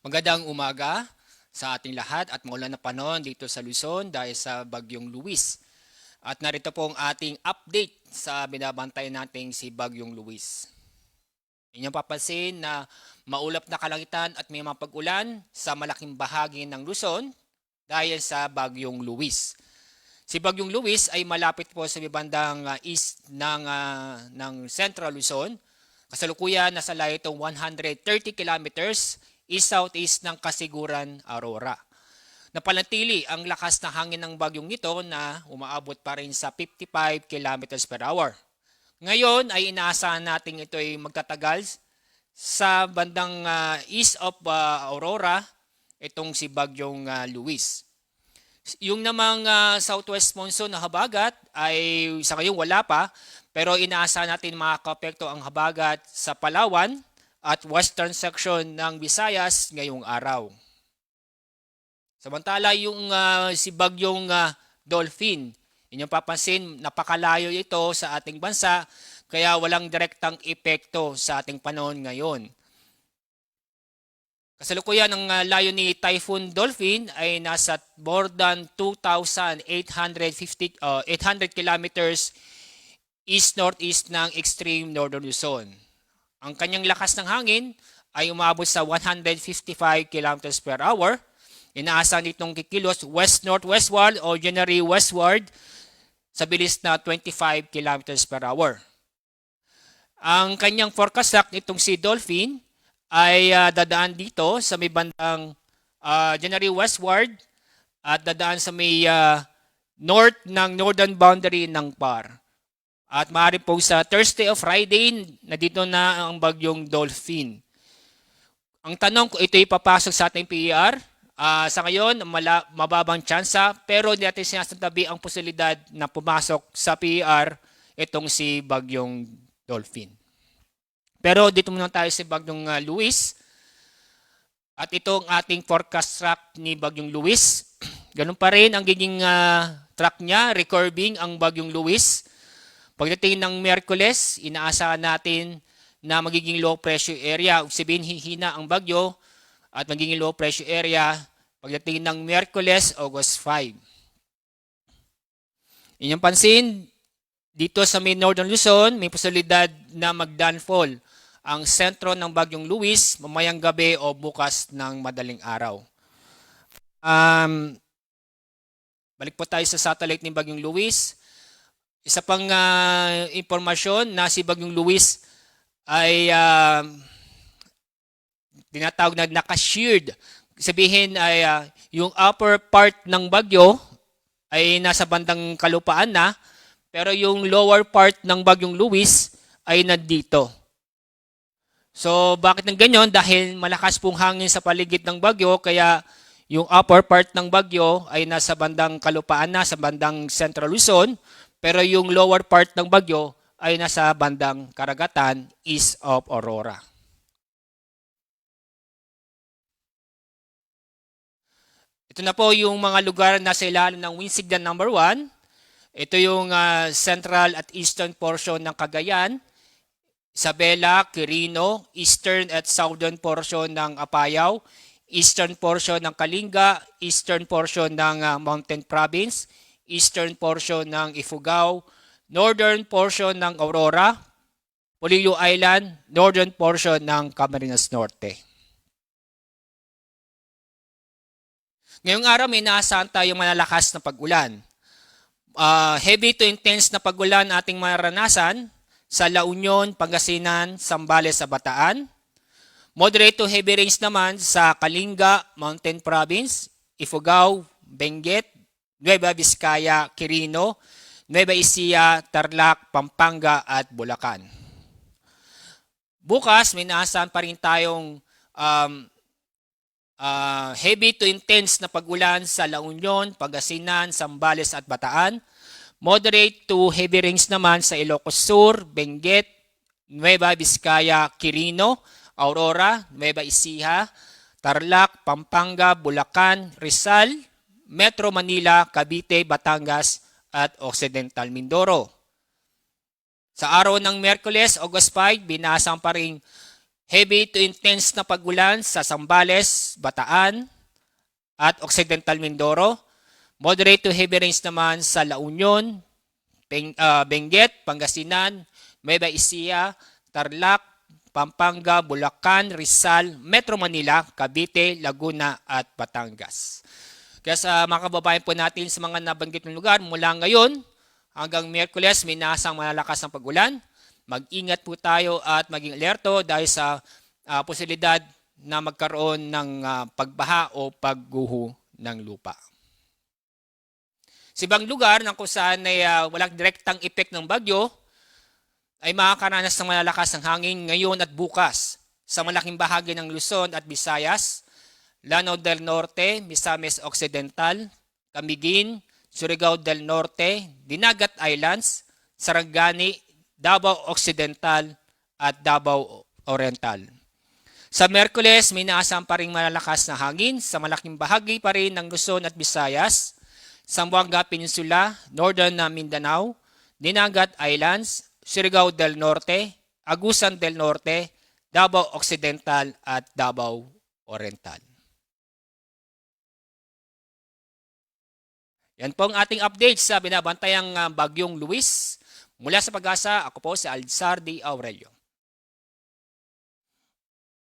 Magandang umaga sa ating lahat at maulan na panahon dito sa Luzon dahil sa Bagyong Luis. At narito po ang ating update sa binabantay nating si Bagyong Luis. Inyong papansin na maulap na kalangitan at may mapag-ulan sa malaking bahagi ng Luzon dahil sa Bagyong Luis. Si Bagyong Luis ay malapit po sa bandang east ng Central Luzon. Kasalukuyan nasa layo itong 130 kilometers east-southeast ng Kasiguran, Aurora. Napanatili ang lakas ng hangin ng bagyong ito na umaabot pa rin sa 55 kilometers per hour. Ngayon ay inaasahan natin ito ay magtatagal sa bandang east of Aurora, itong si Bagyong Luis. Yung namang southwest monsoon na habagat ay sa ngayon wala pa, pero inaasahan natin makaka-apekto ang habagat sa Palawan at western section ng Visayas ngayong araw. Samantala yung si Bagyong Dolphin, inyong papansin napakalayo ito sa ating bansa kaya walang direktang epekto sa ating panahon ngayon. Kasalukuyan ang layo ni Typhoon Dolphin ay nasa more than 2,800 kilometers east-northeast ng extreme northern Luzon. Ang kanyang lakas ng hangin ay umabot sa 155 kilometers per hour. Inaasahan itong kikilos west-northwestward o generally westward sa bilis na 25 kilometers per hour. Ang kanyang forecast track nitong si Dolphin ay dadaan dito sa may bandang generally westward at dadaan sa may north ng northern boundary ng PAR. At maaari po sa Thursday o Friday na dito na ang Bagyong Dolphin. Ang tanong kung ito ipapasok sa ating PER, sa ngayon mababang tsansa pero hindi natin sinasabi ang posibilidad na pumasok sa PER itong si Bagyong Dolphin. Pero dito muna tayo sa Bagyong Luis. At ito ang ating forecast track ni Bagyong Luis. Ganun pa rin ang giging track niya, recurving ang Bagyong Luis. Pagdating ng Miyerkules, inaasahan natin na magiging low pressure area. Sabihin hihina ang bagyo at magiging low pressure area pagdating ng Miyerkules, August 5. Inyong pansin, dito sa may Northern Luzon, may posibilidad na mag-downfall ang sentro ng Bagyong Luis mamayang gabi o bukas ng madaling araw. Balik po tayo sa satellite ni Bagyong Luis. Isa pang impormasyon na si Bagyong Luis ay tinatawag na naka-sheared. Sabihin ay yung upper part ng bagyo ay nasa bandang kalupaan na, pero yung lower part ng Bagyong Luis ay nandito. So bakit ng ganyan? Dahil malakas pong hangin sa paligid ng bagyo, kaya yung upper part ng bagyo ay nasa bandang kalupaan na, sa bandang Central Luzon, pero yung lower part ng bagyo ay nasa bandang karagatan east of Aurora. Ito na po yung mga lugar na sa ilalim ng wind signal number 1. Ito yung central at eastern portion ng Cagayan, Isabela, Quirino, eastern at southern portion ng Apayao, eastern portion ng Kalinga, eastern portion ng Mountain Province, eastern portion ng Ifugao, northern portion ng Aurora, Polillo Island, northern portion ng Camarines Norte. Ngayong araw may inaasahan tayong malalakas na pag-ulan. Heavy to intense na pag-ulan ating maranasan sa La Union, Pangasinan, Zambales sa Bataan. Moderate to heavy rains naman sa Kalinga, Mountain Province, Ifugao, Benguet, Nueva Vizcaya, Quirino, Nueva Ecija, Tarlac, Pampanga at Bulacan. Bukas may inaasahan pa rin tayong heavy to intense na pag-ulan sa La Union, Pangasinan, Zambales at Bataan. Moderate to heavy rains naman sa Ilocos Sur, Benguet, Nueva Vizcaya, Quirino, Aurora, Nueva Ecija, Tarlac, Pampanga, Bulacan, Rizal, Metro Manila, Cavite, Batangas at Occidental Mindoro. Sa araw ng Miyerkules, August 5, binasang pa rin Heavy to intense na pag-ulan sa Zambales, Bataan, at Occidental Mindoro. Moderate to heavy rains naman sa La Union, Benguet, Pangasinan, Nueva Ecija, Tarlac, Pampanga, Bulacan, Rizal, Metro Manila, Cavite, Laguna at Batangas. Kaya sa mga kababayan po natin sa mga nabanggit ng lugar, mula ngayon hanggang Miyerkules may nasang malalakas ng pag-ulan. Mag-ingat po tayo at maging alerto dahil sa posibilidad na magkaroon ng pagbaha o pagguho ng lupa. Sa ibang lugar na kung saan ay walang direktang epek ng bagyo, ay makakaranas ng malalakas ng hangin ngayon at bukas sa malaking bahagi ng Luzon at Visayas, Lanao del Norte, Misamis Occidental, Camiguin, Surigao del Norte, Dinagat Islands, Sarangani, Davao Occidental at Davao Oriental. Sa Miyerkules, may naasam pa rin malalakas na hangin sa malaking bahagi pa rin ng Luzon at Visayas, Zamboanga Peninsula, Northern Mindanao, Dinagat Islands, Surigao del Norte, Agusan del Norte, Davao Occidental at Davao Oriental. Yan po ang ating update sa binabantayang Bagyong Luis. Mula sa Pag-asa, ako po si Alzar D. Aurelio.